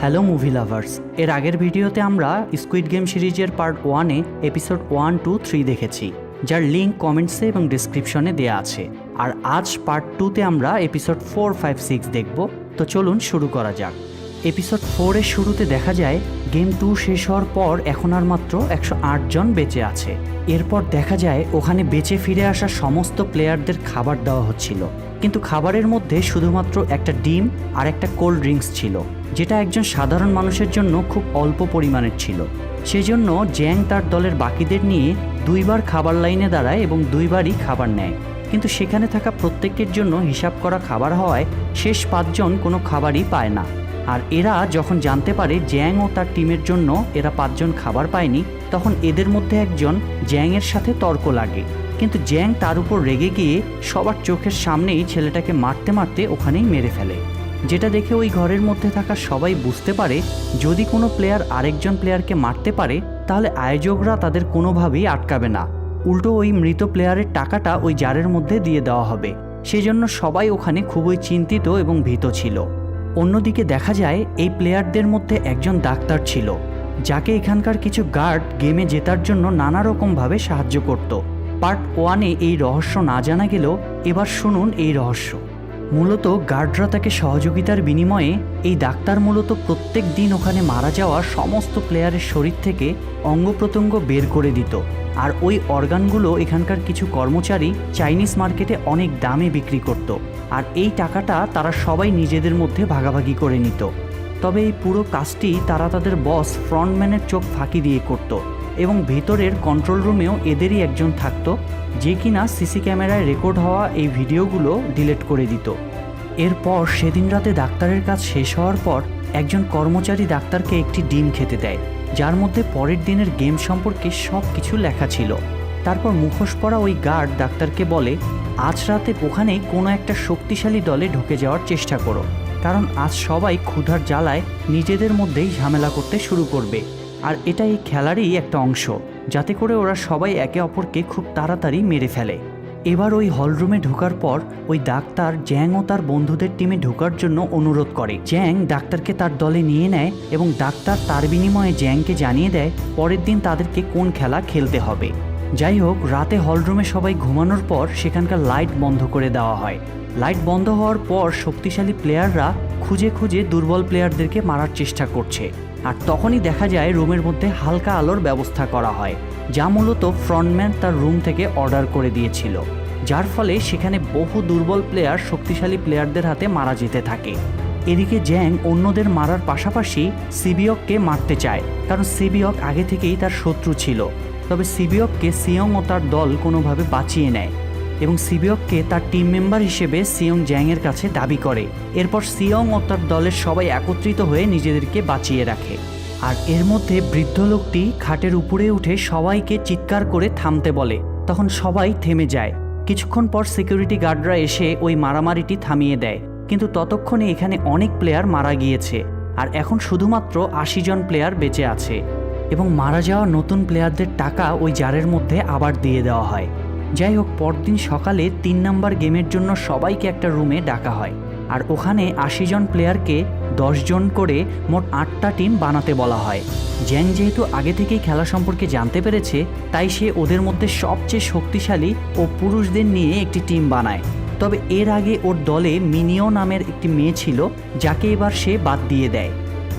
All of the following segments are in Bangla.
হ্যালো মুভি লাভার্স, এর আগের ভিডিওতে আমরা স্কুইড গেম সিরিজের পার্ট 1-এ এপিসোড 1, 2, 3 দেখেছি, যার লিঙ্ক কমেন্টসে এবং ডিসক্রিপশনে দেওয়া আছে। আর আজ পার্ট 2-তে আমরা এপিসোড 4, 5, 6 দেখব। তো চলুন শুরু করা যাক। এপিসোড 4-এর শুরুতে দেখা যায় গেম 2 শেষ হওয়ার পর এখন আর মাত্র 108 জন বেঁচে আছে। এরপর দেখা যায় ওখানে বেঁচে ফিরে আসা সমস্ত প্লেয়ারদের খাবার দেওয়া হচ্ছিল, কিন্তু খাবারের মধ্যে শুধুমাত্র একটা ডিম আর একটা কোল্ড ড্রিঙ্কস ছিল, যেটা একজন সাধারণ মানুষের জন্য খুব অল্প পরিমাণের ছিল। সেজন্য জ্যাং তার দলের বাকিদের নিয়ে 2বার খাবার লাইনে দাঁড়ায় এবং 2বারই খাবার নেয়, কিন্তু সেখানে থাকা প্রত্যেকের জন্য হিসাব করা খাবার হওয়ায় শেষ 5 জন কোনো খাবারই পায় না। আর এরা যখন জানতে পারে জ্যাং ও তার টিমের জন্য এরা 5 জন খাবার পায়নি, তখন এদের মধ্যে একজন জ্যাংয়ের সাথে তর্ক লাগে, কিন্তু জ্যাং তার উপর রেগে গিয়ে সবার চোখের সামনেই ছেলেটাকে মারতে মারতে ওখানেই মেরে ফেলে। যেটা দেখে ওই ঘরের মধ্যে থাকা সবাই বুঝতে পারে যদি কোনো প্লেয়ার আরেকজন প্লেয়ারকে মারতে পারে তাহলে আয়োজকরা তাদের কোনোভাবেই আটকাবে না, উল্টো ওই মৃত প্লেয়ারের টাকাটা ওই জারের মধ্যে দিয়ে দেওয়া হবে। সেজন্য সবাই ওখানে খুবই চিন্তিত এবং ভীত ছিল। অন্যদিকে দেখা যায় এই প্লেয়ারদের মধ্যে একজন ডাক্তার ছিল, যাকে এখানকার কিছু গার্ড গেমে জেতার জন্য নানা রকমভাবে সাহায্য করত। পার্ট 1-এ এই রহস্য না জানা গেলেও এবার শুনুন এই রহস্য। মূলত গার্ডরা তাকে সহযোগিতার বিনিময়ে এই ডাক্তার মূলত প্রত্যেক দিন ওখানে মারা যাওয়া সমস্ত প্লেয়ারের শরীর থেকে অঙ্গ প্রত্যঙ্গ বের করে দিত, আর ওই অর্গানগুলো এখানকার কিছু কর্মচারী চাইনিজ মার্কেটে অনেক দামে বিক্রি করত, আর এই টাকাটা তারা সবাই নিজেদের মধ্যে ভাগাভাগি করে নিত। তবে এই পুরো কাজটি তারা তাদের বস ফ্রন্টম্যানের চোখ ফাঁকি দিয়ে করত, এবং ভিতরের কন্ট্রোল রুমেও এদেরই একজন থাকতো, যে কিনা সিসি ক্যামেরায় রেকর্ড হওয়া এই ভিডিওগুলো ডিলিট করে দিত। এরপর সেদিন রাতে ডাক্তারের কাজ শেষ হওয়ার পর একজন কর্মচারী ডাক্তারকে একটি ডিম খেতে দেয়, যার মধ্যে পরের দিনের গেম সম্পর্কে সব কিছু লেখা ছিল। তারপর মুখোশ পরা ওই গার্ড ডাক্তারকে বলে, আজ রাতে ওখানে কোনো একটা শক্তিশালী দলে ঢুকে যাওয়ার চেষ্টা করো, কারণ আজ সবাই ক্ষুধার জ্বালায় নিজেদের মধ্যেই ঝামেলা করতে শুরু করবে, আর এটা এই খেলারই একটা অংশ, যাতে করে ওরা সবাই একে অপরকে খুব তাড়াতাড়ি মেরে ফেলে। এবার ওই হলরুমে ঢোকার পর ওই ডাক্তার জ্যাং ও তার বন্ধুদের টিমে ঢোকার জন্য অনুরোধ করে। জ্যাং ডাক্তারকে তার দলে নিয়ে নেয় এবং ডাক্তার তার বিনিময়ে জ্যাংকে জানিয়ে দেয় পরের দিন তাদেরকে কোন খেলা খেলতে হবে। যাই হোক, রাতে হলরুমে সবাই ঘুমানোর পর সেখানকার লাইট বন্ধ করে দেওয়া হয়। লাইট বন্ধ হওয়ার পর শক্তিশালী প্লেয়াররা খুঁজে খুঁজে দুর্বল প্লেয়ারদেরকে মারার চেষ্টা করছে, আর তখনই দেখা যায় রুমের মধ্যে হালকা আলোর ব্যবস্থা করা হয়, যা মূলত ফ্রন্টম্যান তার রুম থেকে অর্ডার করে দিয়েছিল, যার ফলে সেখানে বহু দুর্বল প্লেয়ার শক্তিশালী প্লেয়ারদের হাতে মারা যেতে থাকে। এদিকে জ্যাং অন্যদের মারার পাশাপাশি সিবিয়ককে মারতে চায়, কারণ সিবিয়ক আগে থেকেই তার শত্রু ছিল। তবে সিবিয়ককে সিয়ং ও তার দল কোনোভাবে বাঁচিয়ে নেয়, এবং সিবিয়ককে তার টিম মেম্বার হিসেবে সিয়ং জ্যাংয়ের কাছে দাবি করে। এরপর সিয়ং ও তার দলের সবাই একত্রিত হয়ে নিজেদেরকে বাঁচিয়ে রাখে। আর এর মধ্যে বৃদ্ধ লোকটি খাটের উপরে উঠে সবাইকে চিৎকার করে থামতে বলে, তখন সবাই থেমে যায়। কিছুক্ষণ পর সিকিউরিটি গার্ডরা এসে ওই মারামারিটি থামিয়ে দেয়, কিন্তু ততক্ষণে এখানে অনেক প্লেয়ার মারা গিয়েছে, আর এখন শুধুমাত্র 80 জন প্লেয়ার বেঁচে আছে, এবং মারা যাওয়া নতুন প্লেয়ারদের টাকা ওই জারের মধ্যে আবার দিয়ে দেওয়া হয়। যাই হোক, পরদিন সকালে 3 নম্বর গেমের জন্য সবাইকে একটা রুমে ডাকা হয়, আর ওখানে 80 জন প্লেয়ারকে 10 জন করে মোট 8টা টিম বানাতে বলা হয়। জ্যাং যেহেতু আগে থেকেই খেলা সম্পর্কে জানতে পেরেছে, তাই সে ওদের মধ্যে সবচেয়ে শক্তিশালী ও পুরুষদের নিয়ে একটি টিম বানায়। তবে এর আগে ওর দলে মিনিও নামের একটি মেয়ে ছিল, যাকে এবার সে বাদ দিয়ে দেয়।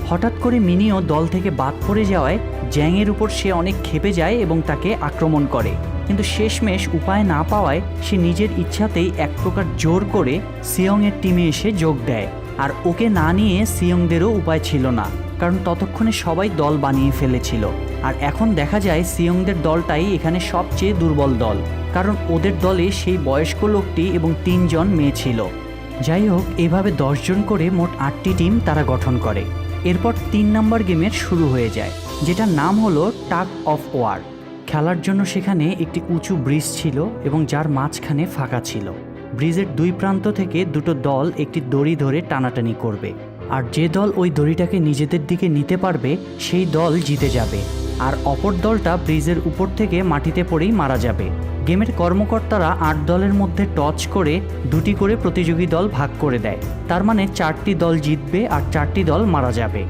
হঠাৎ করে মিনিও দল থেকে বাদ পড়ে যাওয়ায় জ্যাংয়ের উপর সে অনেক ক্ষেপে যায় এবং তাকে আক্রমণ করে, কিন্তু শেষমেশ উপায় না পাওয়ায় সে নিজের ইচ্ছাতেই এক প্রকার জোর করে সিয়ংয়ের টিমে এসে যোগ দেয়। আর ওকে না নিয়ে সিয়ংদেরও উপায় ছিল না, কারণ ততক্ষণে সবাই দল বানিয়ে ফেলেছিল। আর এখন দেখা যায় সিয়ংদের দলটাই এখানে সবচেয়ে দুর্বল দল, কারণ ওদের দলে সেই বয়স্ক লোকটি এবং 3 জন মেয়ে ছিল। যাই হোক, এভাবে 10 জন করে মোট 8টি টিম তারা গঠন করে। এরপর 3 নম্বর গেমের শুরু হয়ে যায়, যেটার নাম হলো টাগ অফ ওয়ার। খেলার জন্য সেখানে একটি উঁচু ব্রিজ ছিল এবং যার মাঝখানে ফাঁকা ছিল। ব্রিজের 2 প্রান্ত থেকে 2টো দল একটি দড়ি ধরে টানাটানি করবে, আর যে দল ওই দড়িটাকে নিজেদের দিকে নিতে পারবে সেই দল জিতে যাবে, আর অপর দলটা ব্রিজের উপর থেকে মাটিতে পড়েই মারা যাবে। গেমের কর্মকর্তারা 8 দলের মধ্যে টস করে 2টি করে প্রতিযোগী দল ভাগ করে দেয়, তার মানে 4টি দল জিতবে আর 4টি দল মারা যাবে।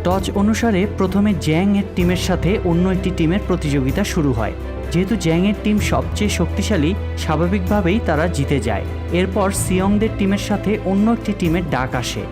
টস অনুসারে প্রথমে জ্যাং এর টিমের সাথে অন্য একটি টিমের প্রতিযোগিতা শুরু হয়। যেহেতু জ্যাং এর টিম সবচেয়ে শক্তিশালী, স্বাভাবিকভাবেই তারা জিতে যায়। এরপর সিয়ংদের টিমের সাথে অন্য একটি টিমের ডাক আসে।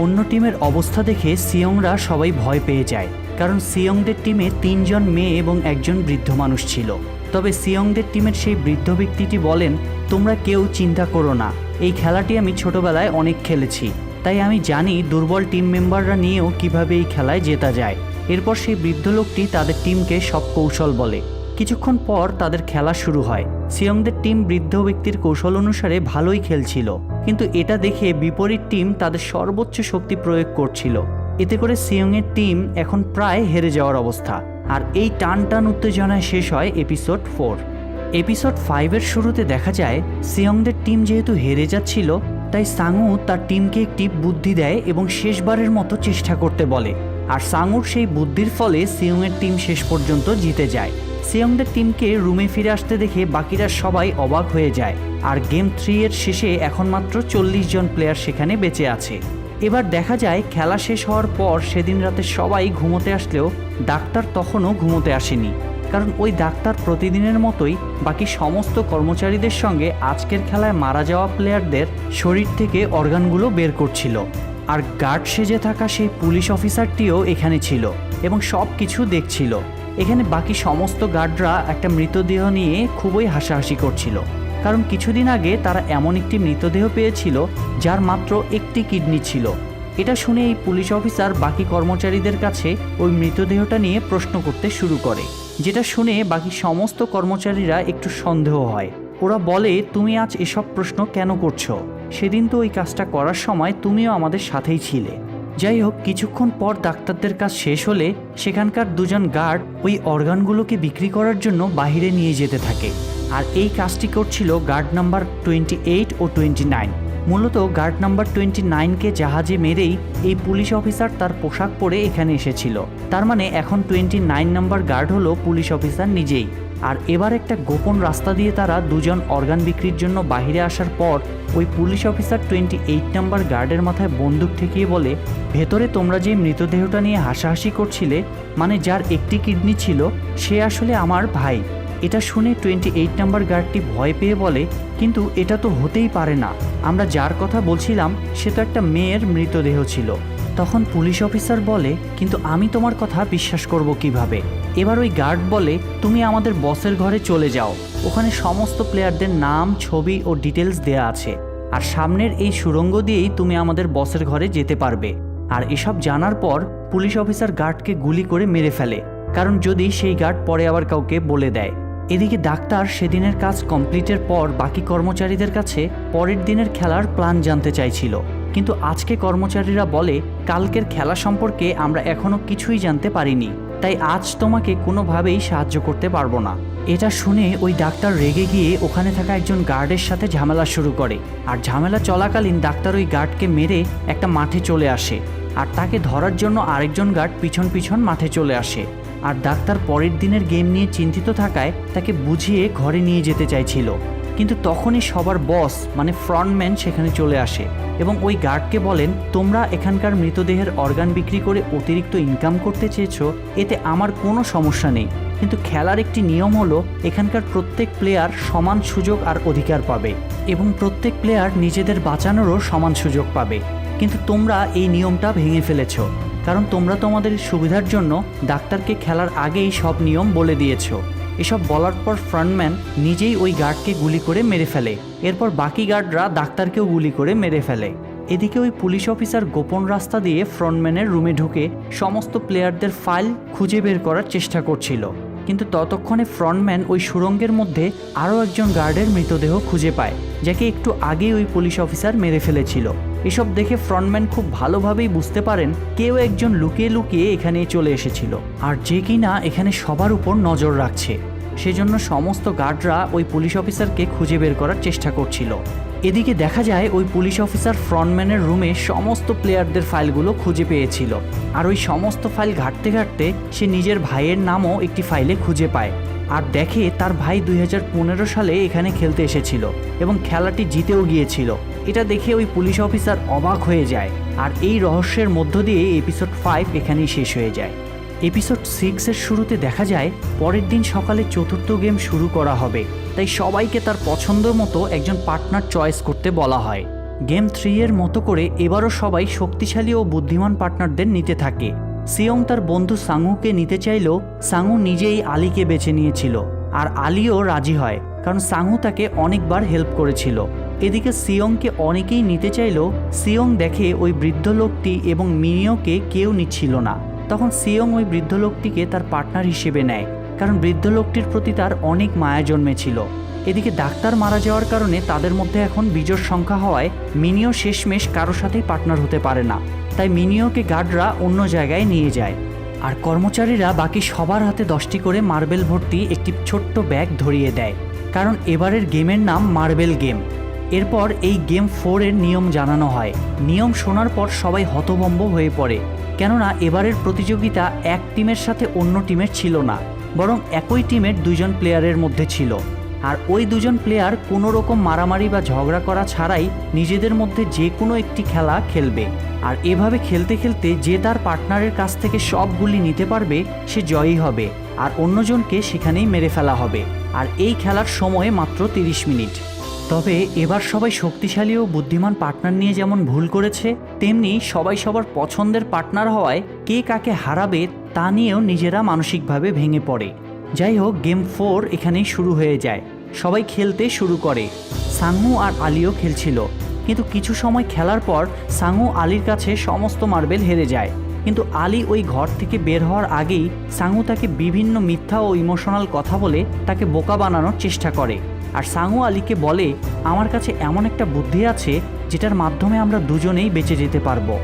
অন্য টিমের অবস্থা দেখে সিয়ংরা সবাই ভয় পেয়ে যায়, কারণ সিয়ংদের টিমে 3 জন মেয়ে এবং একজন বৃদ্ধ মানুষ ছিল। তবে সিয়ংদের টিমের সেই বৃদ্ধ ব্যক্তিটি বলেন, তোমরা কেউ চিন্তা করো না, এই খেলাটি আমি ছোটবেলায় অনেক খেলেছি, তাই আমি জানি দুর্বল টিম মেম্বাররা নিয়েও কিভাবে এই খেলায় জেতা যায়। এরপর সেই বৃদ্ধ লোকটি তাদের টিমকে সব কৌশল বলে। কিছুক্ষণ পর তাদের খেলা শুরু হয়। সিয়ংদের টিম বৃদ্ধ ব্যক্তির কৌশল অনুসারে ভালোই খেলছিল, কিন্তু এটা দেখে বিপরীত টিম তাদের সর্বোচ্চ শক্তি প্রয়োগ করছিল। এতে করে সিয়ংয়ের টিম এখন প্রায় হেরে যাওয়ার অবস্থা। আর এই টান উত্তেজনায় শেষ হয় এপিসোড 4। এপিসোড 5-এর শুরুতে দেখা যায় সিয়ংদের টিম যেহেতু হেরে যাচ্ছিল, তাই সাংউ তার টিমকে একটি বুদ্ধি দেয় এবং শেষবারের মতো চেষ্টা করতে বলে। আর সাংউর সেই বুদ্ধির ফলে সিয়ংয়ের টিম শেষ পর্যন্ত জিতে যায়। সিয়ংদের টিমকে রুমে ফিরে আসতে দেখে বাকিরা সবাই অবাক হয়ে যায়। আর গেম 3 এর শেষে এখন মাত্র 40 জন প্লেয়ার সেখানে বেঁচে আছে। এবার দেখা যায় খেলা শেষ হওয়ার পর সেদিন রাতে সবাই ঘুমোতে আসলেও ডাক্তার তখনও ঘুমোতে আসেনি, কারণ ওই ডাক্তার প্রতিদিনের মতোই বাকি সমস্ত কর্মচারীদের সঙ্গে আজকের খেলায় মারা যাওয়া প্লেয়ারদের শরীর থেকে অর্গানগুলো বের করছিল। আর গার্ড সেজে থাকা সেই পুলিশ অফিসারটিও এখানে ছিল এবং সব কিছু দেখছিল। এখানে বাকি সমস্ত গার্ডরা একটা মৃতদেহ নিয়ে খুবই হাসাহাসি করছিল, কারণ কিছুদিন আগে তারা এমন একটি মৃতদেহ পেয়েছিল যার মাত্র একটি কিডনি ছিল। এটা শুনে এই পুলিশ অফিসার বাকি কর্মচারীদের কাছে ওই মৃতদেহটা নিয়ে প্রশ্ন করতে শুরু করে, যেটা শুনে বাকি সমস্ত কর্মচারীরা একটু সন্দেহ হয়। ওরা বলে, তুমি আজ এসব প্রশ্ন কেন করছো? সেদিন তো ওই কাজটা করার সময় তুমিও আমাদের সাথেই ছিলে। যাই হোক, কিছুক্ষণ পর ডাক্তারদের কাজ শেষ হলে সেখানকার 2 জন গার্ড ওই অর্গানগুলোকে বিক্রি করার জন্য বাহিরে নিয়ে যেতে থাকে। আর এই কাজটি করছিল গার্ড নাম্বার 28 ও 29। মূলত গার্ড নাম্বার 29কে জাহাজে মেরেই এই পুলিশ অফিসার তার পোশাক পরে এখানে এসেছিল। তার মানে এখন 29 নাম্বার গার্ড হলো পুলিশ অফিসার নিজেই। আর এবার একটা গোপন রাস্তা দিয়ে তারা 2 জন অর্গান বিক্রির জন্য বাইরে আসার পর ওই পুলিশ অফিসার 28 নাম্বার গার্ডের মাথায় বন্দুক ঠেকিয়ে বলে, ভেতরে তোমরা যে মৃতদেহটা নিয়ে হাসাহাসি করছিলে, মানে যার একটি কিডনি ছিল, সে আসলে আমার ভাই। এটা শুনে 28 নাম্বার গার্ডটি ভয় পেয়ে বলে, কিন্তু এটা তো হতেই পারে না, আমরা যার কথা বলছিলাম সে তো একটা মেয়ের মৃতদেহ ছিল। তখন পুলিশ অফিসার বলে, কিন্তু আমি তোমার কথা বিশ্বাস করব কিভাবে? এবার ওই গার্ড বলে, তুমি আমাদের বসের ঘরে চলে যাও, ওখানে সমস্ত প্লেয়ারদের নাম, ছবি ও ডিটেলস দেয়া আছে, আর সামনের এই সুড়ঙ্গ দিয়েই তুমি আমাদের বসের ঘরে যেতে পারবে। আর এসব জানার পর পুলিশ অফিসার গার্ডকে গুলি করে মেরে ফেলে, কারণ যদি সেই গার্ড পরে আবার কাউকে বলে দেয়। এদিকে ডাক্তার সেদিনের কাজ কমপ্লিটের পর বাকি কর্মচারীদের কাছে পরের দিনের খেলার প্ল্যান জানতে চাইছিল, কিন্তু আজকে কর্মচারীরা বলে, কালকের খেলা সম্পর্কে আমরা এখনো কিছুই জানতে পারিনি, তাই আজ তোমাকে কোনোভাবেই সাহায্য করতে পারবো না। এটা শুনে ওই ডাক্তার রেগে গিয়ে ওখানে থাকা একজন গার্ডের সাথে ঝামেলা শুরু করে। আর ঝামেলা চলাকালীন ডাক্তার ওই গার্ডকে মেরে একটা মাঠে চলে আসে, আর তাকে ধরার জন্য আরেকজন গার্ড পিছন পিছন মাঠে চলে আসে। আর ডাক্তার পরের দিনের গেম নিয়ে চিন্তিত থাকায় তাকে বুঝিয়ে ঘরে নিয়ে যেতে চাইছিল, কিন্তু তখনই সবার বস মানে ফ্রন্টম্যান সেখানে চলে আসে এবং ওই গার্ডকে বলেন, তোমরা এখানকার মৃতদেহের অর্গান বিক্রি করে অতিরিক্ত ইনকাম করতে চেয়েছো, এতে আমার কোনো সমস্যা নেই, কিন্তু খেলার একটি নিয়ম হলো এখানকার প্রত্যেক প্লেয়ার সমান সুযোগ আর অধিকার পাবে এবং প্রত্যেক প্লেয়ার নিজেদের বাঁচানোরও সমান সুযোগ পাবে। কিন্তু তোমরা এই নিয়মটা ভেঙে ফেলেছ, কারণ তোমরা তোমাদের সুবিধার জন্য ডাক্তারকে খেলার আগেই সব নিয়ম বলে দিয়েছ। এসব বলার পর ফ্রন্টম্যান নিজেই ওই গার্ডকে গুলি করে মেরে ফেলে। এরপর বাকি গার্ডরা ডাক্তারকেও গুলি করে মেরে ফেলে। এদিকে ওই পুলিশ অফিসার গোপন রাস্তা দিয়ে ফ্রন্টম্যানের রুমে ঢুকে সমস্ত প্লেয়ারদের ফাইল খুঁজে বের করার চেষ্টা করছিল, কিন্তু ততক্ষণে ফ্রন্টম্যান ওই সুড়ঙ্গের মধ্যে আরও একজন গার্ডের মৃতদেহ খুঁজে পায়, যাকে একটু আগেই ওই পুলিশ অফিসার মেরে ফেলেছিল। এসব দেখে ফ্রন্টম্যান খুব ভালোভাবেই বুঝতে পারেন কেউ একজন লুকিয়ে লুকিয়ে এখানে চলে এসেছিল, আর যে কিনা এখানে সবার উপর নজর রাখছে। সেজন্য সমস্ত গার্ডরা ওই পুলিশ অফিসারকে খুঁজে বের করার চেষ্টা করছিল। এদিকে দেখা যায় ওই পুলিশ অফিসার ফ্রন্টম্যানের রুমে সমস্ত প্লেয়ারদের ফাইলগুলো খুঁজে পেয়েছিল, আর ওই সমস্ত ফাইল ঘাঁটতে ঘাঁটতে সে নিজের ভাইয়ের নামও একটি ফাইলে খুঁজে পায়, আর দেখে তার ভাই 2015 সালে এখানে খেলতে এসেছিল এবং খেলাটি জিতেও গিয়েছিল। এটা দেখে ওই পুলিশ অফিসার অবাক হয়ে যায়। আর এই রহস্যের মধ্য দিয়ে এপিসোড 5 এখানেই শেষ হয়ে যায়। এপিসোড 6-এর শুরুতে দেখা যায় পরের দিন সকালে চতুর্থ গেম শুরু করা হবে, তাই সবাইকে তার পছন্দ মতো একজন পার্টনার চয়েস করতে বলা হয়। গেম 3-এর মতো করে এবারও সবাই শক্তিশালী ও বুদ্ধিমান পার্টনারদের নিতে থাকে। সিয়ং তার বন্ধু সাংহুকে নিতে চাইলেও সাংহু নিজেই আলীকে বেছে নিয়েছিল, আর আলীও রাজি হয় কারণ সাংহু তাকে অনেকবার হেল্প করেছিল। এদিকে সিয়ংকে অনেকেই নিতে চাইলেও সিয়ং দেখে ওই বৃদ্ধ লোকটি এবং মিনিওকে কেউ নিচ্ছিল না। তখন সিয়ং ওই বৃদ্ধ লোকটিকে তার পার্টনার হিসেবে নেয়, কারণ বৃদ্ধ লোকটির প্রতি তার অনেক মায়া জন্মেছিল। এদিকে ডাক্তার মারা যাওয়ার কারণে তাদের মধ্যে এখন বিজোড় সংখ্যা হওয়ায় মিনিও শেষমেশ কারো সাথেই পার্টনার হতে পারে না, তাই মিনিওকে গার্ডরা অন্য জায়গায় নিয়ে যায়। আর কর্মচারীরা বাকি সবার হাতে 10টি করে মার্বেল ভর্তি একটি ছোট্ট ব্যাগ ধরিয়ে দেয়, কারণ এবারের গেমের নাম মার্বেল গেম। এরপর এই গেম 4-এর নিয়ম জানানো হয়। নিয়ম শোনার পর সবাই হতভম্ব হয়ে পড়ে, কেননা এবারের প্রতিযোগিতা এক টিমের সাথে অন্য টিমের ছিল না, বরং একই টিমের 2জন প্লেয়ারের মধ্যে ছিল। আর ওই 2জন প্লেয়ার কোনো রকম মারামারি বা ঝগড়া করা ছাড়াই নিজেদের মধ্যে যে কোনো একটি খেলা খেলবে। আর এভাবে খেলতে খেলতে যে তার পার্টনারের কাছ থেকে সবগুলি নিতে পারবে সে জয়ী হবে, আর অন্যজনকে সেখানেই মেরে ফেলা হবে। আর এই খেলার সময় মাত্র 30 মিনিট। তবে এবার সবাই শক্তিশালী ও বুদ্ধিমান পার্টনার নিয়ে যেমন ভুল করেছে, তেমনি সবাই সবার পছন্দের পার্টনার হওয়ায় কে কাকে হারাবে তা নিয়েও নিজেরা মানসিকভাবে ভেঙে পড়ে। যাই হোক, গেম 4 এখানেই শুরু হয়ে যায়। সবাই খেলতে শুরু করে। সাংহু আর আলীও খেলছিল, কিন্তু কিছু সময় খেলার পর সাংহু আলীর কাছে সমস্ত মার্বেল হেরে যায়। কিন্তু আলী ওই ঘর থেকে বের হওয়ার আগেই সাংহু তাকে বিভিন্ন মিথ্যা ও ইমোশনাল কথা বলে তাকে বোকা বানানোর চেষ্টা করে। আর সাংহু আলীকে বলে, আমার কাছে এমন একটা বুদ্ধি আছে যেটার মাধ্যমে আমরা দুজনেই বেঁচে যেতে পারবো।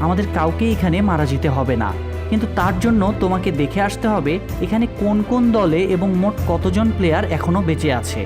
আমাদের কাউকে এখানে মারা যেতে হবে না, কিন্তু তার জন্য তোমাকে দেখে আসতে হবে এখানে কোন কোন দলে এবং মোট কতজন প্লেয়ার এখনও বেঁচে আছে।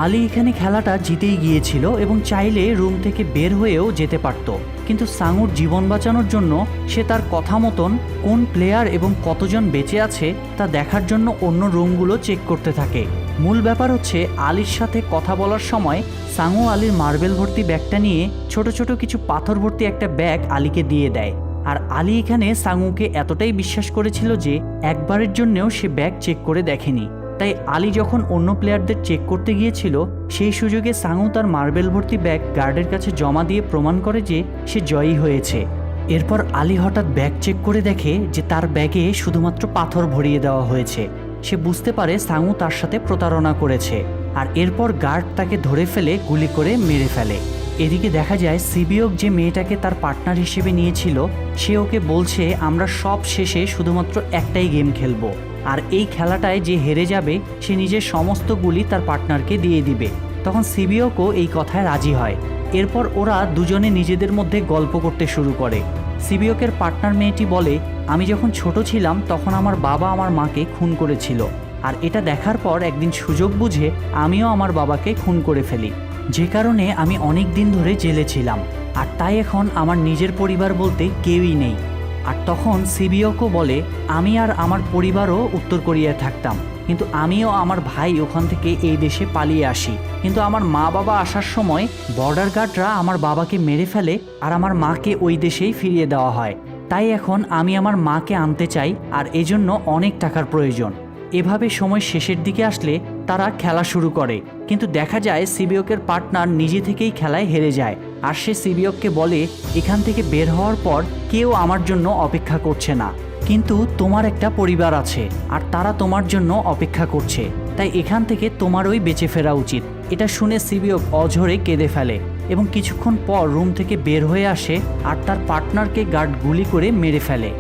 আলী এখানে খেলাটা জিতেই গিয়েছিল এবং চাইলে রুম থেকে বের হয়েও যেতে পারত, কিন্তু সাংহুর জীবন বাঁচানোর জন্য সে তার কথা মতন কোন প্লেয়ার এবং কতজন বেঁচে আছে তা দেখার জন্য অন্য রুমগুলো চেক করতে থাকে। মূল ব্যাপার হচ্ছে, আলীর সাথে কথা বলার সময় সাংহু আলীর মার্বেল ভর্তি ব্যাগটা নিয়ে ছোট ছোট কিছু পাথর ভর্তি একটা ব্যাগ আলীকে দিয়ে দেয়। আর আলী এখানে সাংহুকে এতটাই বিশ্বাস করেছিল যে একবারের জন্যও সে ব্যাগ চেক করে দেখেনি। তাই আলী যখন অন্য প্লেয়ারদের চেক করতে গিয়েছিল, সেই সুযোগে সাংহু তার মার্বেল ভর্তি ব্যাগ গার্ডের কাছে জমা দিয়ে প্রমাণ করে যে সে জয়ী হয়েছে। এরপর আলী হঠাৎ ব্যাগ চেক করে দেখে যে তার ব্যাগে শুধুমাত্র পাথর ভরিয়ে দেওয়া হয়েছে। সে বুঝতে পারে সাংহু তার সাথে প্রতারণা করেছে, আর এরপর গার্ড তাকে ধরে ফেলে গুলি করে মেরে ফেলে। এদিকে দেখা যায় সিবিওক যে মেয়েটাকে তার পার্টনার হিসেবে নিয়েছিল, সে ওকে বলছে আমরা সব শেষে শুধুমাত্র একটাই গেম খেলবো, আর এই খেলাটায় যে হেরে যাবে সে নিজের সমস্ত গুলি তার পার্টনারকে দিয়ে দিবে। তখন সিবিওকও এই কথায় রাজি হয়। এরপর ওরা দুজনে নিজেদের মধ্যে গল্প করতে শুরু করে। সিবিওকের পার্টনার মেয়েটি বলে, আমি যখন ছোট ছিলাম তখন আমার বাবা আমার মাকে খুন করেছিল, আর এটা দেখার পর একদিন সুযোগ বুঝে আমিও আমার বাবাকে খুন করে ফেলি, যে কারণে আমি অনেক দিন ধরে জেলে ছিলাম, আর তাই এখন আমার নিজের পরিবার বলতে কেউই নেই। আর তখন সিবিওকও বলে, আমি আর আমার পরিবারও উত্তর কোরিয়ায় থাকতাম, কিন্তু আমিও আমার ভাই ওখান থেকে এই দেশে পালিয়ে আসি, কিন্তু আমার মা বাবা আসার সময় বর্ডার গার্ডরা আমার বাবাকে মেরে ফেলে আর আমার মাকে ওই দেশেই ফিরিয়ে দেওয়া হয়। তাই এখন আমি আমার মাকে আনতে চাই, আর এজন্য অনেক টাকার প্রয়োজন। এভাবে সময় শেষের দিকে আসলে তারা খেলা শুরু করে, কিন্তু দেখা যায় সিবিওকের পার্টনার নিজে থেকেই খেলায় হেরে যায়। আর সে সিবিওককে বলে, এখান থেকে বের হওয়ার পর কেউ আমার জন্য অপেক্ষা করছে না, কিন্তু তোমার একটা পরিবার আছে আর তারা তোমার জন্য অপেক্ষা করছে, তাই এখান থেকে তোমারই বেঁচে ফেরা উচিত। এটা শুনে সিবিওক অঝরে কেঁদে ফেলে এবং কিছুক্ষণ পর রুম থেকে বের হয়ে আসে আর তার পার্টনারকে গার্ড গুলি করে মেরে ফেলে।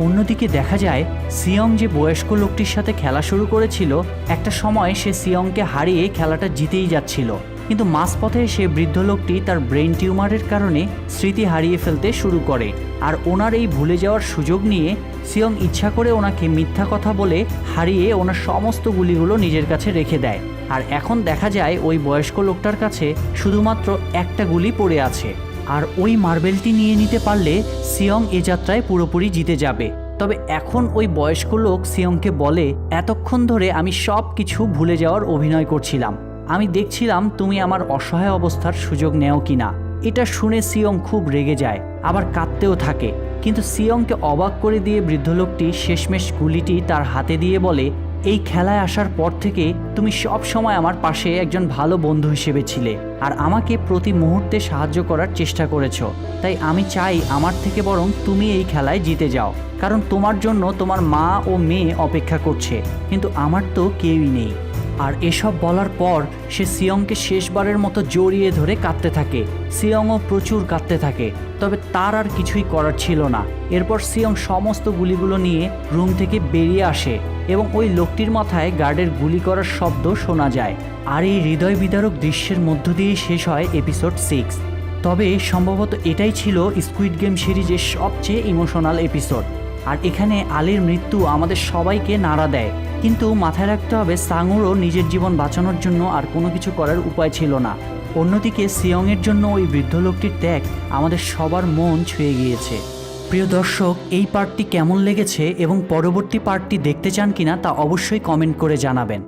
অন্যদিকে দেখা যায় সিয়ং যে বয়স্ক লোকটির সাথে খেলা শুরু করেছিল, একটা সময় সে সিয়ংকে হারিয়ে খেলাটা জিতেই যাচ্ছিল, কিন্তু মাঝপথে সে বৃদ্ধ লোকটি তার ব্রেন টিউমারের কারণে স্মৃতি হারিয়ে ফেলতে শুরু করে। আর ওনার এই ভুলে যাওয়ার সুযোগ নিয়ে সিয়ং ইচ্ছা করে ওনাকে মিথ্যা কথা বলে হারিয়ে ওনার সমস্ত গুলিগুলো নিজের কাছে রেখে দেয়। আর এখন দেখা যায় ওই বয়স্ক লোকটার কাছে শুধুমাত্র একটা গুলি পড়ে আছে, আর ওই মার্বেলটি নিয়ে নিতে পারলে সিয়ং এ যাত্রায় পুরোপুরি জিতে যাবে। তবে এখন ওই বয়স্ক লোক সিয়ংকে বলে, এতক্ষণ ধরে আমি সব কিছু ভুলে যাওয়ার অভিনয় করছিলাম, আমি দেখছিলাম তুমি আমার অসহায় অবস্থার সুযোগ নেও কিনা, এটা শুনে সিয়ং খুব রেগে যায়, আবার কাঁদতেও থাকে। কিন্তু সিয়ংকে অবাক করে দিয়ে বৃদ্ধ লোকটি শেষমেশ গুলিটি তার হাতে দিয়ে বলে, এই খেলায় আসার পর থেকে তুমি সব সময় আমার পাশে একজন ভালো বন্ধু হিসেবে ছিলে আর আমাকে প্রতি মুহূর্তে সাহায্য করার চেষ্টা করেছো। তাই আমি চাই আমার থেকে বরং তুমি এই খেলায় জিতে যাও, কারণ তোমার জন্য তোমার মা ও মেয়ে অপেক্ষা করছে, কিন্তু আমার তো কেউই নেই। আর এসব বলার পর সে সিয়ংকে শেষবারের মতো জড়িয়ে ধরে কাঁদতে থাকে। সিয়ংও প্রচুর কাঁদতে থাকে, তবে তার আর কিছুই করার ছিল না। এরপর সিয়ং সমস্ত গুলিগুলো নিয়ে রুম থেকে বেরিয়ে আসে এবং ওই লোকটির মাথায় গার্ডের গুলি করার শব্দ শোনা যায়। আর এই হৃদয় বিদারক দৃশ্যের মধ্য দিয়েই শেষ হয় এপিসোড 6। তবে সম্ভবত এটাই ছিল স্কুইড গেম সিরিজের সবচেয়ে ইমোশনাল এপিসোড। আর এখানে আলির মৃত্যু আমাদের সবাইকে নাড়া দেয়, কিন্তু মাথায় রাখতে হবে সাঙুরও নিজের জীবন বাঁচানোর জন্য আর কোনো কিছু করার উপায় ছিল না। অন্যদিকে সিয়ংয়ের জন্য ওই বৃদ্ধ লোকটির ত্যাগ আমাদের সবার মন ছুঁয়ে গিয়েছে। প্রিয় দর্শক, এই পার্টটি কেমন লেগেছে এবং পরবর্তী পার্টটি দেখতে চান কিনা তা অবশ্যই কমেন্ট করে জানাবেন।